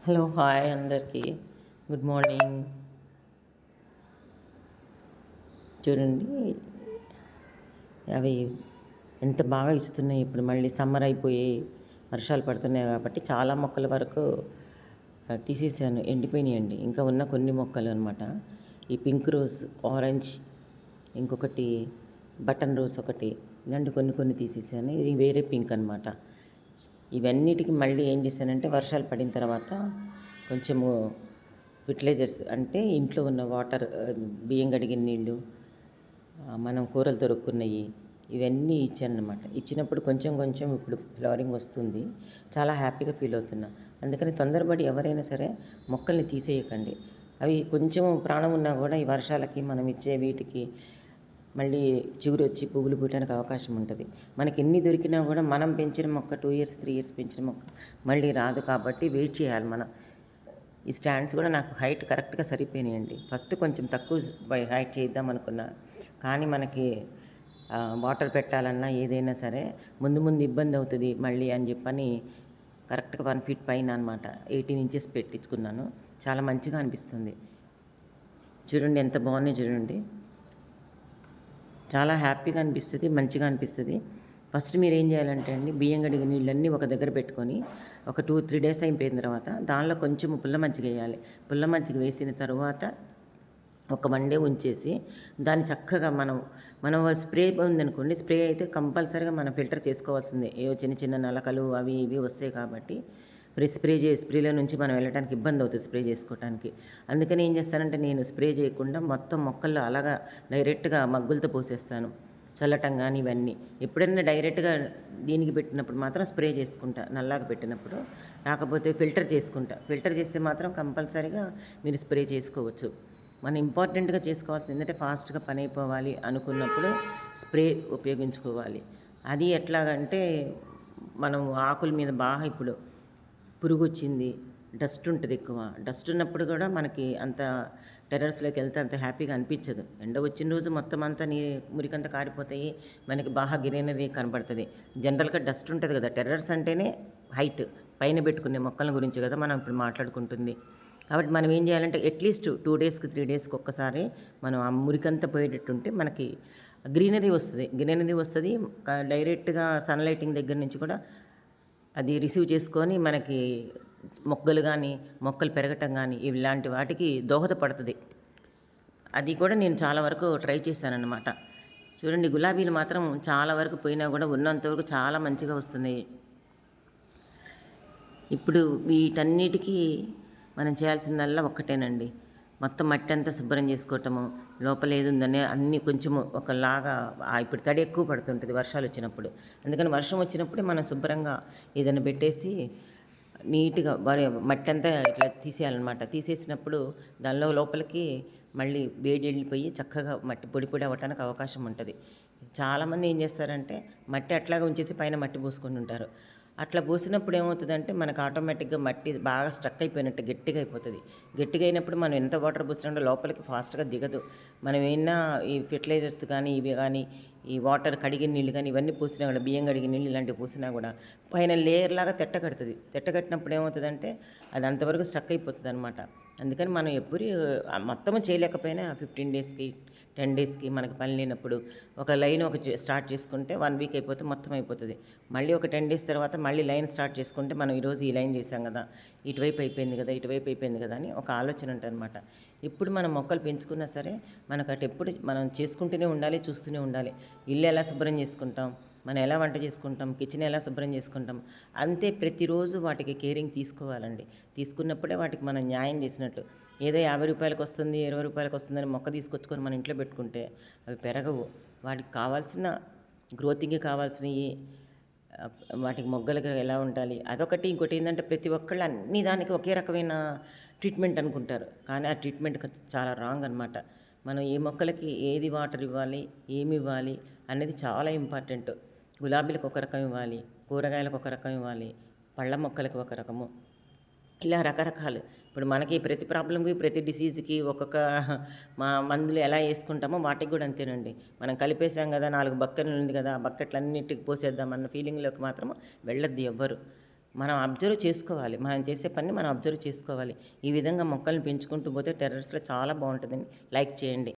Hello hi అందరికీ good morning. చూడండి అవి ఎంత బాగా ఇస్తున్నాయి. ఇప్పుడు మళ్ళీ సమ్మర్ అయిపోయి వర్షాలు పడుతున్నాయి కాబట్టి చాలా మొక్కల వరకు తీసేసాను, ఎండిపోయినాయండి. ఇంకా ఉన్న కొన్ని మొక్కలు అనమాట. ఈ పింక్ రోజ్, ఆరెంజ్, ఇంకొకటి బటన్ రోజ్ ఒకటి, ఇలాంటి కొన్ని కొన్ని తీసేసాను. ఇది వేరే పింక్ అనమాట. ఇవన్నిటికి మళ్ళీ ఏం చేశానంటే వర్షాలు పడిన తర్వాత కొంచెము ఫెర్టిలైజర్స్ అంటే ఇంట్లో ఉన్న వాటర్, బియ్యం కడిగిన నీళ్ళు, మనం కూరలు తొరుక్కున్నవి, ఇవన్నీ ఇచ్చానమాట. ఇచ్చినప్పుడు కొంచెం కొంచెం ఇప్పుడు ఫ్లవరింగ్ వస్తుంది. చాలా హ్యాపీగా ఫీల్ అవుతున్నా. అందుకని తొందరపడి ఎవరైనా సరే మొక్కల్ని తీసేయకండి. అవి కొంచెం ప్రాణం ఉన్నా కూడా ఈ వర్షాలకి మనం ఇచ్చే వీటికి మళ్ళీ చిగురు వచ్చి పువ్వులు పూయడానికి అవకాశం ఉంటుంది. మనకి ఎన్ని దొరికినా కూడా మనం పెంచిన మొక్క 2 ఇయర్స్ 3 ఇయర్స్ పెంచిన మొక్క మళ్ళీ రాదు. కాబట్టి వెయిట్ చేయాలి మనం. ఈ స్టాండ్స్ కూడా నాకు హైట్ కరెక్ట్గా సరిపోయినాయండి. ఫస్ట్ కొంచెం తక్కువ హైట్ చేద్దాం అనుకున్నా, కానీ మనకి వాటర్ పెట్టాలన్నా ఏదైనా సరే ముందు ముందు ఇబ్బంది అవుతుంది మళ్ళీ అని చెప్పని కరెక్ట్గా 1 ఫీట్ పైన అనమాట 18 ఇంచెస్ పెట్టించుకున్నాను. చాలా మంచిగా అనిపిస్తుంది. చూడండి ఎంత బాగున్నాయి చూడండి. చాలా హ్యాపీగా అనిపిస్తుంది, మంచిగా అనిపిస్తుంది. ఫస్ట్ మీరు ఏం చేయాలంటే అండి, బియ్యం కడిగిన నీళ్ళన్నీ ఒక దగ్గర పెట్టుకొని ఒక 2-3 డేస్ అయిపోయిన తర్వాత దానిలో కొంచెం పుల్ల మజ్జిగ వేయాలి. పుల్ల మజ్జిగ వేసిన తర్వాత ఒక 1 డే ఉంచేసి దాన్ని చక్కగా మనం స్ప్రే ఉందనుకోండి, స్ప్రే అయితే కంపల్సరీగా మనం ఫిల్టర్ చేసుకోవాల్సిందే. ఏవో చిన్న చిన్న నలకలు అవి ఇవి వస్తాయి కాబట్టి స్ప్రేలో నుంచి మనం వెళ్ళడానికి ఇబ్బంది అవుతుంది స్ప్రే చేసుకోవడానికి. అందుకని ఏం చేస్తానంటే నేను స్ప్రే చేయకుండా మొత్తం మొక్కల్లో అలాగా డైరెక్ట్గా మగ్గులతో పోసేస్తాను. చల్లటం కానీ ఇవన్నీ ఎప్పుడైనా డైరెక్ట్గా దీనికి పెట్టినప్పుడు మాత్రం స్ప్రే చేసుకుంటా, నల్లాగా పెట్టినప్పుడు. రాకపోతే ఫిల్టర్ చేసుకుంటా. ఫిల్టర్ చేస్తే మాత్రం కంపల్సరీగా మీరు స్ప్రే చేసుకోవచ్చు. మనం ఇంపార్టెంట్గా చేసుకోవాల్సింది ఏంటంటే ఫాస్ట్గా పని అయిపోవాలి అనుకున్నప్పుడు స్ప్రే ఉపయోగించుకోవాలి. అది ఎట్లాగంటే మనం ఆకుల మీద బాగా ఇప్పుడు పురుగు వచ్చింది, డస్ట్ ఉంటుంది ఎక్కువ. డస్ట్ ఉన్నప్పుడు కూడా మనకి అంత టెర్రస్లోకి వెళ్తే అంత హ్యాపీగా అనిపించదు. ఎండ వచ్చిన రోజు మొత్తం అంతా మురికంతా కారిపోతాయి, మనకి బాగా గ్రీనరీ కనపడుతుంది. జనరల్గా డస్ట్ ఉంటుంది కదా, టెర్రస్ అంటేనే హైట్ పైన పెట్టుకునే మొక్కల గురించి కదా మనం ఇప్పుడు మాట్లాడుకుంటుంది. కాబట్టి మనం ఏం చేయాలంటే అట్లీస్ట్ 2 డేస్కి 3 డేస్కి ఒక్కసారి మనం ఆ మురికంతా పోయేటట్టుంటే మనకి గ్రీనరీ వస్తుంది. డైరెక్ట్గా సన్లైటింగ్ దగ్గర నుంచి కూడా అది రిసీవ్ చేసుకొని మనకి మొక్కలు పెరగటం కానీ ఇలాంటి వాటికి దోహదపడుతుంది. అది కూడా నేను చాలా వరకు ట్రై చేశానన్నమాట. చూడండి గులాబీలు మాత్రం చాలా వరకు పోయినా కూడా ఉన్నంతవరకు చాలా మంచిగా వస్తున్నాయి. ఇప్పుడు వీటన్నిటికీ మనం చేయాల్సిందల్లా ఒక్కటేనండి, మొత్తం మట్టి అంతా శుభ్రం చేసుకోవటము, లోపల ఏది ఉందని అన్నీ కొంచెము ఒకలాగా. ఇప్పుడు తడి ఎక్కువ పడుతుంటుంది వర్షాలు వచ్చినప్పుడు. అందుకని వర్షం వచ్చినప్పుడే మనం శుభ్రంగా ఏదైనా పెట్టేసి నీట్గా మట్టి అంతా ఇట్లా తీసేయాలన్నమాట. తీసేసినప్పుడు దానిలో లోపలికి మళ్ళీ వేడి వెళ్ళిపోయి చక్కగా మట్టి పొడి పొడి అవ్వటానికి అవకాశం ఉంటుంది. చాలామంది ఏం చేస్తారంటే మట్టి అట్లాగా ఉంచేసి పైన మట్టి పోసుకొని ఉంటారు. అట్లా పోసినప్పుడు ఏమవుతుందంటే మనకు ఆటోమేటిక్గా మట్టి బాగా స్ట్రక్ అయిపోయినట్టు గట్టిగా అయిపోతుంది. గట్టిగా అయినప్పుడు మనం ఎంత వాటర్ పోసినా లోపలికి ఫాస్ట్గా దిగదు. మనం ఏమైనా ఈ ఫెర్టిలైజర్స్ కానీ ఇవి కానీ ఈ వాటర్ కడిగిన నీళ్ళు కానీ ఇవన్నీ పోసినా కూడా, బియ్యం కడిగిన నీళ్ళు ఇలాంటివి పోసినా కూడా పైన లేయర్ లాగా తెట్టకడుతుంది. తెట్టకట్టినప్పుడు ఏమవుతుందంటే అది అంతవరకు స్ట్రక్ అయిపోతుంది అనమాట. అందుకని మనం ఎప్పుడు మొత్తము చేయలేకపోయినా 15 డేస్కి 10 డేస్కి మనకు పని లేనప్పుడు ఒక లైన్ స్టార్ట్ చేసుకుంటే 1 వీక్ అయిపోతే మొత్తం అయిపోతుంది. మళ్ళీ ఒక 10 డేస్ తర్వాత మళ్ళీ లైన్ స్టార్ట్ చేసుకుంటే మనం ఈరోజు ఈ లైన్ చేసాం కదా, ఇటువైపు అయిపోయింది కదా అని ఒక ఆలోచన ఉంటుంది అనమాట. ఇప్పుడు మనం మొక్కలు పెంచుకున్నా సరే మనకు అటు ఎప్పుడు మనం చేసుకుంటూనే ఉండాలి, చూస్తూనే ఉండాలి. ఇల్లు ఎలా శుభ్రం చేసుకుంటాం, మనం ఎలా వంట చేసుకుంటాం, కిచెన్ ఎలా శుభ్రం చేసుకుంటాం, అంతే ప్రతిరోజు వాటికి కేరింగ్ తీసుకోవాలండి. తీసుకున్నప్పుడే వాటికి మనం న్యాయం చేసినట్టు. ఏదో 50 రూపాయలకు వస్తుంది, 20 రూపాయలకు వస్తుందని మొక్క తీసుకొచ్చుకొని మన ఇంట్లో పెట్టుకుంటే అవి పెరగవు. వాటికి కావాల్సిన గ్రోతింగ్కి కావాల్సినవి, వాటికి మొగ్గలకి ఎలా ఉండాలి అదొకటి. ఇంకోటి ఏంటంటే ప్రతి ఒక్కళ్ళు అన్ని దానికి ఒకే రకమైన ట్రీట్మెంట్ అనుకుంటారు, కానీ ఆ ట్రీట్మెంట్ చాలా రాంగ్ అనమాట. మనం ఏ మొక్కలకి ఏది వాటర్ ఇవ్వాలి, ఏమి ఇవ్వాలి అనేది చాలా ఇంపార్టెంట్. గులాబీలకు ఒక రకం ఇవ్వాలి, కూరగాయలకు ఒక రకం ఇవ్వాలి, పళ్ళ మొక్కలకి ఒక రకము, ఇలా రకరకాలు. ఇప్పుడు మనకి ప్రతి ప్రాబ్లంకి ప్రతి డిసీజ్కి ఒక్కొక్క మందులు ఎలా వేసుకుంటామో వాటికి కూడా అంతేనండి. మనం కలిపేసాం కదా, 4 బకెట్లు ఉంది కదా, ఆ బకెట్లన్నిటికి పోసేద్దాం అన్న ఫీలింగ్లోకి మాత్రం వెళ్ళొద్దు ఎవ్వరు. మనం అబ్జర్వ్ చేసుకోవాలి. మనం చేసే పనిని మనం అబ్జర్వ్ చేసుకోవాలి. ఈ విధంగా మొక్కల్ని పెంచుకుంటూ పోతే టెర్రస్‌లో చాలా బావుంటదండి. లైక్ చేయండి.